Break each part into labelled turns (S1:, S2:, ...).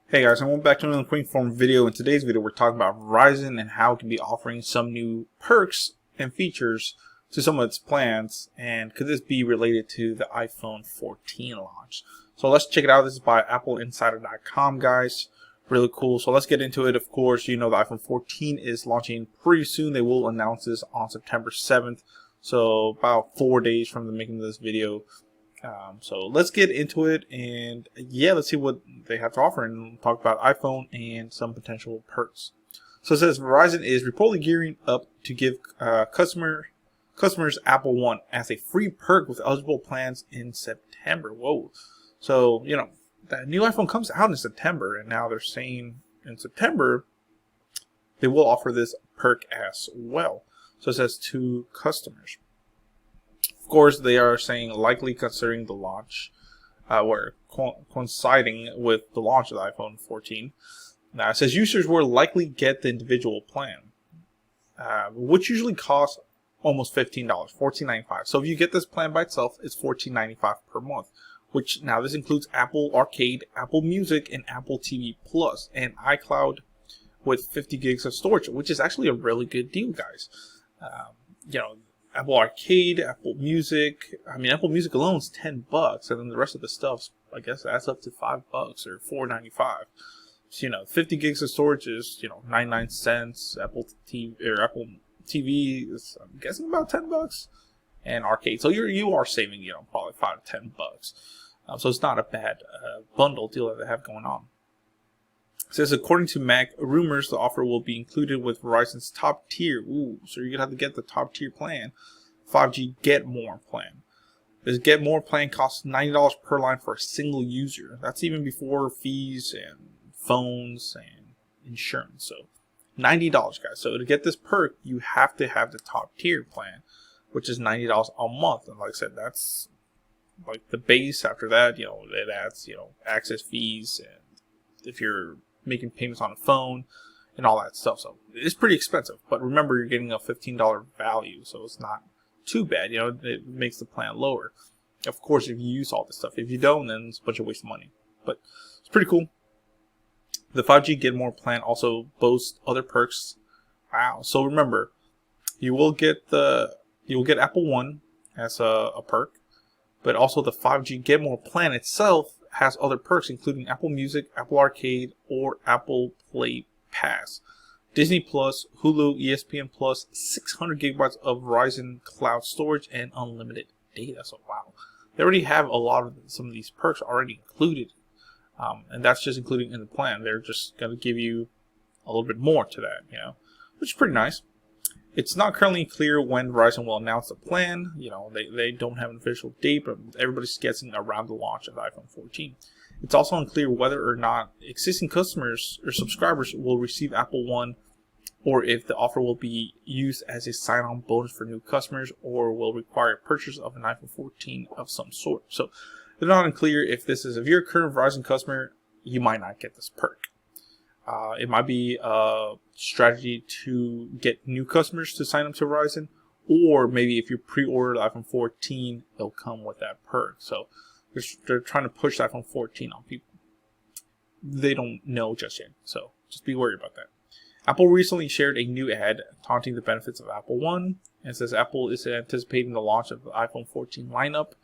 S1: Hey guys, and welcome back to another quick form video. In today's video, we're talking about Verizon and how it can be offering some new perks and features to some of its plans, and could this be related to the iPhone 14 launch? So let's check it out. This is by appleinsider.com, guys. Really cool. So let's get into it. Of course, you know the iPhone 14 is launching pretty soon. They will announce this on September 7th. So about 4 days from the making of this video. So let's get into it, and yeah, let's see what they have to offer and talk about iPhone and some potential perks. So it says Verizon is reportedly gearing up to give customers Apple One as a free perk with eligible plans in September. Whoa. So, you know, that new iPhone comes out in September, and now they're saying in September they will offer this perk as well. So it says to customers. Of course, they are saying likely considering the launch, or coinciding with the launch of the iPhone 14. Now, it says users will likely get the individual plan, which usually costs almost $15, $14.95. So if you get this plan by itself, it's $14.95 per month. Which now this includes Apple Arcade, Apple Music, and Apple TV Plus, and iCloud with 50 gigs of storage, which is actually a really good deal, guys. You know, Apple Arcade, Apple Music. I mean, Apple Music alone is $10, and then the rest of the stuff, I guess, adds up to $5 or $4.95. So, you know, 50 gigs of storage is, you know, 99 cents. Apple TV is, I'm guessing, about $10, and Arcade. So you are saving, you know, probably $5 to $10. So it's not a bad bundle deal that they have going on. It says, according to Mac rumors, the offer will be included with Verizon's top tier. Ooh, so you're going to have to get the top tier plan. 5G Get More plan. This Get More plan costs $90 per line for a single user. That's even before fees and phones and insurance. So $90, guys. So to get this perk, you have to have the top tier plan, which is $90 a month. And like I said, that's like the base. After that, you know, it adds, you know, access fees, and if you're making payments on a phone and all that stuff. So it's pretty expensive, but remember, you're getting a $15 value, so it's not too bad. You know, it makes the plan lower. Of course, if you use all this stuff. If you don't, then it's a bunch of waste of money. But it's pretty cool. The 5G Get More plan also boasts other perks. Wow. So remember, you will get Apple One as a perk, but also the 5G Get More plan itself has other perks, including Apple Music, Apple Arcade, or Apple Play Pass, Disney Plus, Hulu, ESPN Plus, 600 gigabytes of Verizon cloud storage, and unlimited data. So wow, they already have a lot of some of these perks already included, and that's just including in the plan. They're just going to give you a little bit more to that, you know, which is pretty nice. It's not currently clear when Verizon will announce the plan. You know, they don't have an official date, but everybody's guessing around the launch of the iPhone 14. It's also unclear whether or not existing customers or subscribers will receive Apple One, or if the offer will be used as a sign-on bonus for new customers, or will require a purchase of an iPhone 14 of some sort. So they're not unclear if you're a current Verizon customer, you might not get this perk. It might be a strategy to get new customers to sign up to Verizon, or maybe if you pre-order the iPhone 14, it'll come with that perk. So they're trying to push the iPhone 14 on people. They don't know just yet, so just be worried about that. Apple recently shared a new ad taunting the benefits of Apple One, and it says Apple is anticipating the launch of the iPhone 14 lineup,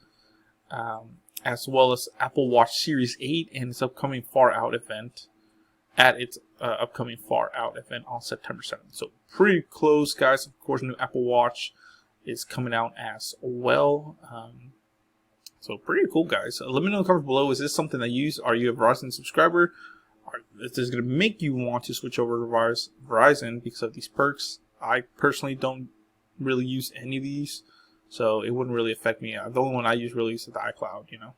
S1: as well as Apple Watch Series 8 and its upcoming Far Out event. At its upcoming Far Out event on September 7th. So pretty close, guys. Of course, new Apple Watch is coming out as well. So pretty cool, guys. Let me know in the comments below. Is this something that you use? Are you a Verizon subscriber? Is this going to make you want to switch over to Verizon because of these perks? I personally don't really use any of these, so it wouldn't really affect me. The only one I use really is the iCloud, you know.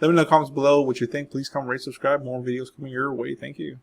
S1: Let me know in the comments below what you think. Please comment, rate, subscribe. More videos coming your way. Thank you.